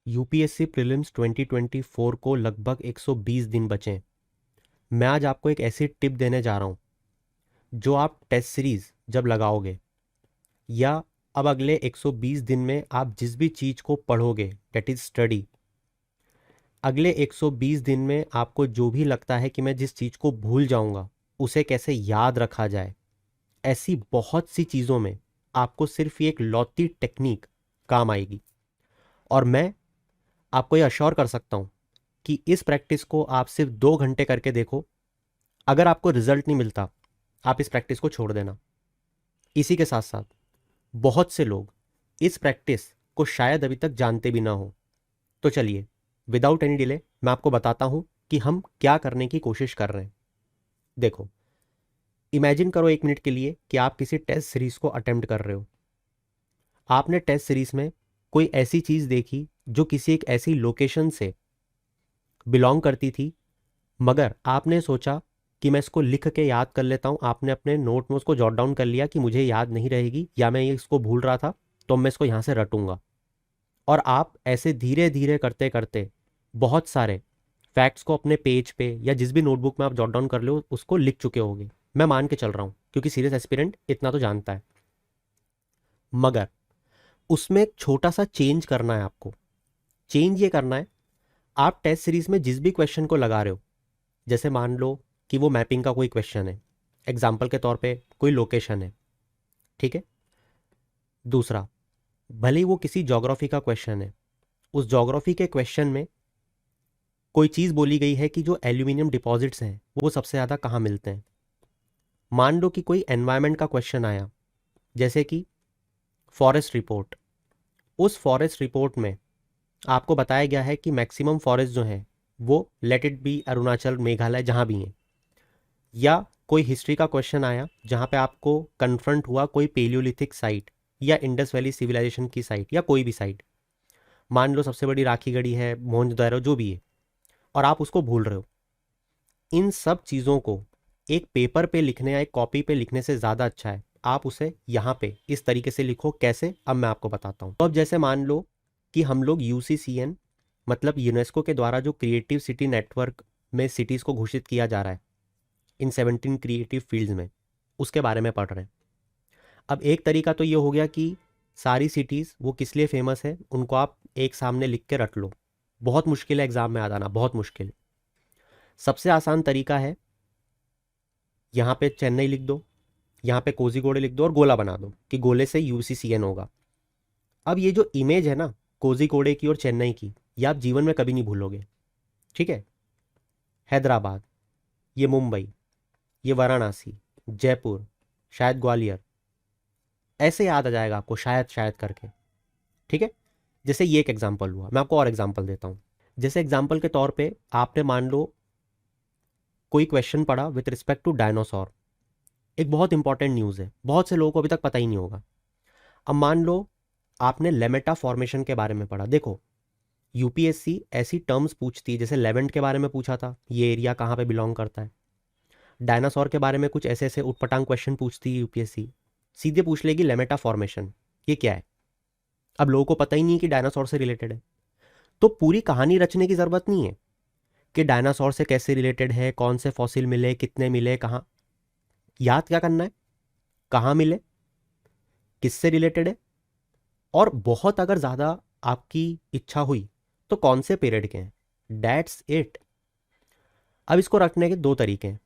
UPSC prelims 2024 को लगभग 120 दिन बचे हैं। मैं आज आपको एक ऐसी टिप देने जा रहा हूँ जो आप टेस्ट सीरीज़ जब लगाओगे या अब अगले 120 दिन में आप जिस भी चीज़ को पढ़ोगे, डेट इज़ स्टडी, अगले 120 दिन में आपको जो भी लगता है कि मैं जिस चीज़ को भूल जाऊँगा उसे कैसे याद रखा जाए, ऐसी बहुत सी चीज़ों में आपको सिर्फ ये एक लौती टेक्निक काम आएगी। और मैं आपको ये अश्योर कर सकता हूँ कि इस प्रैक्टिस को आप सिर्फ 2 घंटे करके देखो, अगर आपको रिजल्ट नहीं मिलता आप इस प्रैक्टिस को छोड़ देना। इसी के साथ साथ बहुत से लोग इस प्रैक्टिस को शायद अभी तक जानते भी ना हो। तो चलिए विदाउट एनी डिले मैं आपको बताता हूँ कि हम क्या करने की कोशिश कर रहे हैं। देखो, इमेजिन करो 1 मिनट के लिए कि आप किसी टेस्ट सीरीज को अटेम्प्ट कर रहे हो। आपने टेस्ट सीरीज में कोई ऐसी चीज़ देखी जो किसी एक ऐसी लोकेशन से बिलोंग करती थी, मगर आपने सोचा कि मैं इसको लिख के याद कर लेता हूँ। आपने अपने नोट में उसको जॉट डाउन कर लिया कि मुझे याद नहीं रहेगी या मैं ये इसको भूल रहा था तो मैं इसको यहाँ से रटूंगा। और आप ऐसे धीरे धीरे करते करते बहुत सारे फैक्ट्स को अपने पेज पे या जिस भी नोटबुक में आप जॉट डाउन कर लो उसको लिख चुके होगे। मैं मान के चल रहा हूँ क्योंकि सीरियस एस्पिरेंट इतना तो जानता है। मगर उसमें एक छोटा सा चेंज करना है आपको। चेंज ये करना है, आप टेस्ट सीरीज में जिस भी क्वेश्चन को लगा रहे हो, जैसे मान लो कि वो मैपिंग का कोई क्वेश्चन है, एग्जाम्पल के तौर पे कोई लोकेशन है, ठीक है। दूसरा, भले ही वो किसी ज्योग्राफी का क्वेश्चन है, उस ज्योग्राफी के क्वेश्चन में कोई चीज़ बोली गई है कि जो एल्यूमिनियम डिपॉजिट्स हैं वो सबसे ज़्यादा कहाँ मिलते हैं। मान लो कि कोई एनवायरनमेंट का क्वेश्चन आया, जैसे कि फॉरेस्ट रिपोर्ट। उस फॉरेस्ट रिपोर्ट में आपको बताया गया है कि मैक्सिमम फॉरेस्ट जो हैं वो let it be Arunachal, Meghalaya, जहाँ भी हैं। या कोई हिस्ट्री का क्वेश्चन आया जहाँ पे आपको कन्फ्रंट हुआ कोई पेलियोलिथिक साइट या इंडस वैली सिविलाइजेशन की साइट या कोई भी साइट, मान लो सबसे बड़ी राखी गढ़ी है, मोहनजोदड़ो, जो भी है, और आप उसको भूल रहे हो। इन सब चीज़ों को एक पेपर पे लिखने या एक कॉपी पे लिखने से ज़्यादा अच्छा है आप उसे यहाँ पे इस तरीके से लिखो। कैसे, अब मैं आपको बताता हूँ। तो अब जैसे मान लो कि हम लोग यूसीसीएन, मतलब यूनेस्को के द्वारा जो क्रिएटिव सिटी नेटवर्क में सिटीज़ को घोषित किया जा रहा है इन 17 क्रिएटिव फील्ड्स में, उसके बारे में पढ़ रहे हैं। अब एक तरीका तो ये हो गया कि सारी सिटीज़ वो किस लिए फेमस है उनको आप एक सामने लिख के रट लो। बहुत मुश्किल है एग्जाम में याद आना, बहुत मुश्किल। सबसे आसान तरीका है, यहाँ पे चेन्नई लिख दो, यहाँ पे कोझीकोडे लिख दो और गोला बना दो कि गोले से यूसीसीएन होगा। अब ये जो इमेज है ना कोझीकोडे की और चेन्नई की, ये आप जीवन में कभी नहीं भूलोगे, ठीक है। हैदराबाद, ये मुंबई, ये वाराणसी, जयपुर, शायद ग्वालियर, ऐसे याद आ जाएगा आपको शायद शायद करके, ठीक है। जैसे ये एक एग्जाम्पल हुआ, मैं आपको और एग्जाम्पल देता हूँ। जैसे एग्जाम्पल के तौर पे आपने मान लो कोई क्वेश्चन पढ़ा विथ रिस्पेक्ट टू डायनासोर। एक बहुत इंपॉर्टेंट न्यूज़ है, बहुत से लोगों को अभी तक पता ही नहीं होगा। अब मान लो आपने लेमेटा फॉर्मेशन के बारे में पढ़ा। देखो, यूपीएससी ऐसी टर्म्स पूछती है, जैसे लेवेंट के बारे में पूछा था, ये एरिया कहाँ पे बिलोंग करता है। डायनासोर के बारे में कुछ ऐसे ऐसे उटपटांग क्वेश्चन पूछती है यूपीएससी, सीधे पूछ लेगी लेमेटा फॉर्मेशन ये क्या है। अब लोगों को पता ही नहीं कि डायनासोर से रिलेटेड है, तो पूरी कहानी रचने की ज़रूरत नहीं है कि डायनासोर से कैसे रिलेटेड है, कौन से फॉसिल मिले, कितने मिले, कहाँ। याद क्या करना है, कहाँ मिले, किससे रिलेटेड है, और बहुत अगर ज़्यादा आपकी इच्छा हुई तो कौन से पीरियड के हैं। That's it. अब इसको रखने के दो तरीके हैं,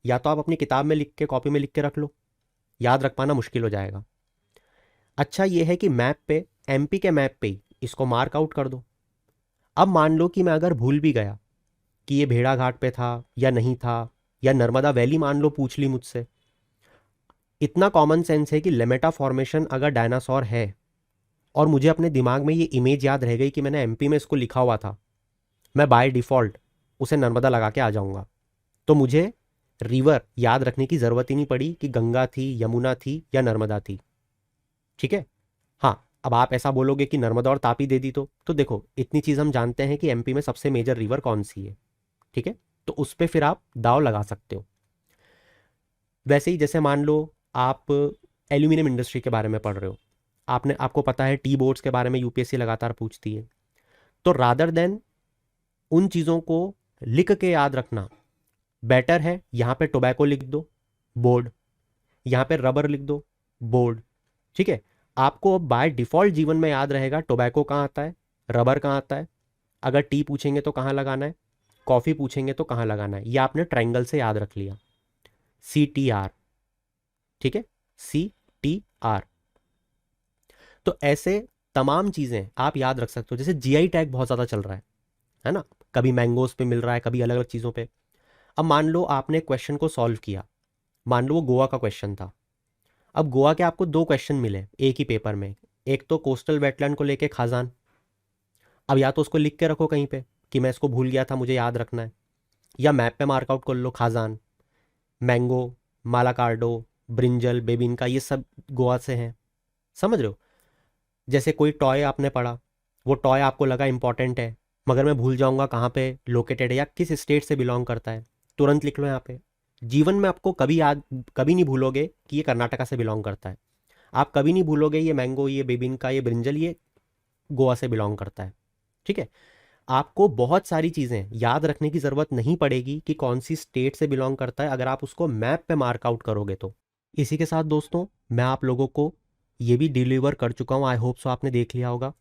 या तो आप अपनी किताब में लिख के, कॉपी में लिख के रख लो, याद रख पाना मुश्किल हो जाएगा। अच्छा ये है कि मैप पे, एमपी के मैप पे ही इसको मार्क आउट कर दो। अब मान लो कि मैं अगर भूल भी गया कि ये भेड़ा घाट पे था या नहीं था, या नर्मदा वैली मान लो पूछ ली मुझसे, इतना कॉमन सेंस है कि लेमेटा फॉर्मेशन अगर डायनासोर है और मुझे अपने दिमाग में ये इमेज याद रह गई कि मैंने एमपी में इसको लिखा हुआ था, मैं बाय डिफ़ॉल्ट उसे नर्मदा लगा के आ जाऊंगा। तो मुझे रिवर याद रखने की ज़रूरत ही नहीं पड़ी कि गंगा थी, यमुना थी या नर्मदा थी, ठीक है। हाँ, अब आप ऐसा बोलोगे कि नर्मदा और तापी दे दी तो देखो इतनी चीज़ हम जानते हैं कि एमपी में सबसे मेजर रिवर कौन सी है, ठीक है। तो उस पर फिर आप दाव लगा सकते हो। वैसे ही जैसे मान लो आप एल्यूमिनियम इंडस्ट्री के बारे में पढ़ रहे हो, आपको पता है टी बोर्ड्स के बारे में यूपीएससी लगातार पूछती है, तो रादर देन उन चीज़ों को लिख के याद रखना, बेटर है यहाँ पे टोबैको लिख दो, बोर्ड, यहाँ पे रबर लिख दो, बोर्ड। ठीक है, आपको बाय डिफॉल्ट जीवन में याद रहेगा टोबैको कहाँ आता है, रबर कहाँ आता है, अगर टी पूछेंगे तो कहाँ लगाना है, कॉफ़ी पूछेंगे तो कहाँ लगाना है। ये आपने ट्रायंगल से याद रख लिया, CTR। ठीक है, CTR। तो ऐसे तमाम चीज़ें आप याद रख सकते हो। जैसे GI टैग बहुत ज़्यादा चल रहा है ना, कभी मैंगोज पे मिल रहा है, कभी अलग अलग चीज़ों पे। अब मान लो आपने क्वेश्चन को सॉल्व किया, मान लो वो गोवा का क्वेश्चन था। अब गोवा के आपको 2 क्वेश्चन मिले एक ही पेपर में, एक तो कोस्टल वेटलैंड को लेके खाजान। अब या तो उसको लिख के रखो कहीं पे कि मैं इसको भूल गया था, मुझे याद रखना है, या मैप पे मार्कआउट कर लो खाजान, मैंगो, मालाकार्डो, ब्रिंजल, बेबिनका, ये सब गोवा से हैं। समझ रहे हो? जैसे कोई टॉय आपने पढ़ा, वो टॉय आपको लगा इंपॉर्टेंट है, मगर मैं भूल जाऊंगा कहाँ पे लोकेटेड है या किस स्टेट से बिलोंग करता है, तुरंत लिख लो यहाँ पे। जीवन में आपको कभी नहीं भूलोगे कि ये कर्नाटका से बिलोंग करता है। आप कभी नहीं भूलोगे ये मैंगो, ये बेबिनका, ये ब्रिंजल, ये गोवा से बिलोंग करता है। ठीक है, आपको बहुत सारी चीज़ें याद रखने की ज़रूरत नहीं पड़ेगी कि कौन सी स्टेट से बिलोंग करता है, अगर आप उसको मैप पे मार्कआउट करोगे तो। इसी के साथ दोस्तों, मैं आप लोगों को ये भी डिलीवर कर चुका हूँ, आई होप सो आपने देख लिया होगा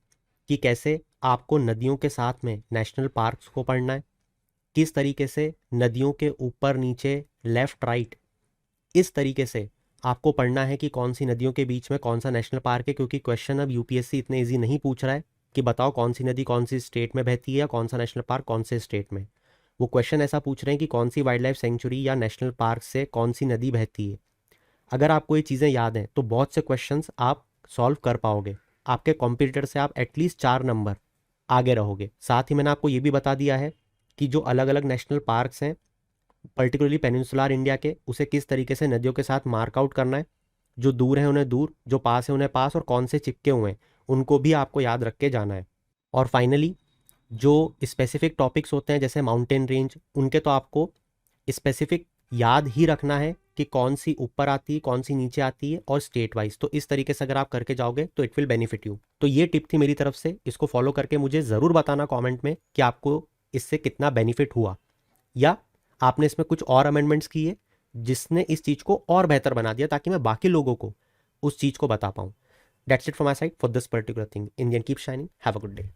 कि कैसे आपको नदियों के साथ में नेशनल पार्क्स को पढ़ना है, किस तरीके से नदियों के ऊपर नीचे लेफ्ट राइट इस तरीके से आपको पढ़ना है कि कौन सी नदियों के बीच में कौन सा नेशनल पार्क है। क्योंकि क्वेश्चन अब यूपीएससी इतने इजी नहीं पूछ रहा है कि बताओ कौन सी नदी कौन सी स्टेट में बहती है या कौन सा नेशनल पार्क कौन से स्टेट में। वो क्वेश्चन ऐसा पूछ रहे हैं कि कौन सी वाइल्ड लाइफ सेंचुरी या नेशनल पार्क से कौन सी नदी बहती है। अगर आपको ये चीज़ें याद हैं तो बहुत से क्वेश्चंस आप सॉल्व कर पाओगे, आपके कॉम्पिटिटर से आप एटलीस्ट 4 नंबर आगे रहोगे। साथ ही मैंने आपको ये भी बता दिया है कि जो अलग अलग नेशनल पार्क्स हैं पर्टिकुलरली पेनिनसुलर इंडिया के, उसे किस तरीके से नदियों के साथ मार्कआउट करना है, जो दूर है उन्हें दूर, जो पास है उन्हें पास, और कौन से चिपके हुए हैं उनको भी आपको याद रख के जाना है। और फाइनली जो स्पेसिफिक टॉपिक्स होते हैं जैसे माउंटेन रेंज, उनके तो आपको स्पेसिफिक याद ही रखना है कि कौन सी ऊपर आती है, कौन सी नीचे आती है, और स्टेट वाइज। तो इस तरीके से अगर आप करके जाओगे तो इट विल बेनिफिट यू। तो ये टिप थी मेरी तरफ से, इसको फॉलो करके मुझे ज़रूर बताना कमेंट में कि आपको इससे कितना बेनिफिट हुआ, या आपने इसमें कुछ और अमेंडमेंट्स किए जिसने इस चीज़ को और बेहतर बना दिया, ताकि मैं बाकी लोगों को उस चीज़ को बता पाऊँ। That's it from my side for this particular thing. Indian keep shining, have a good day.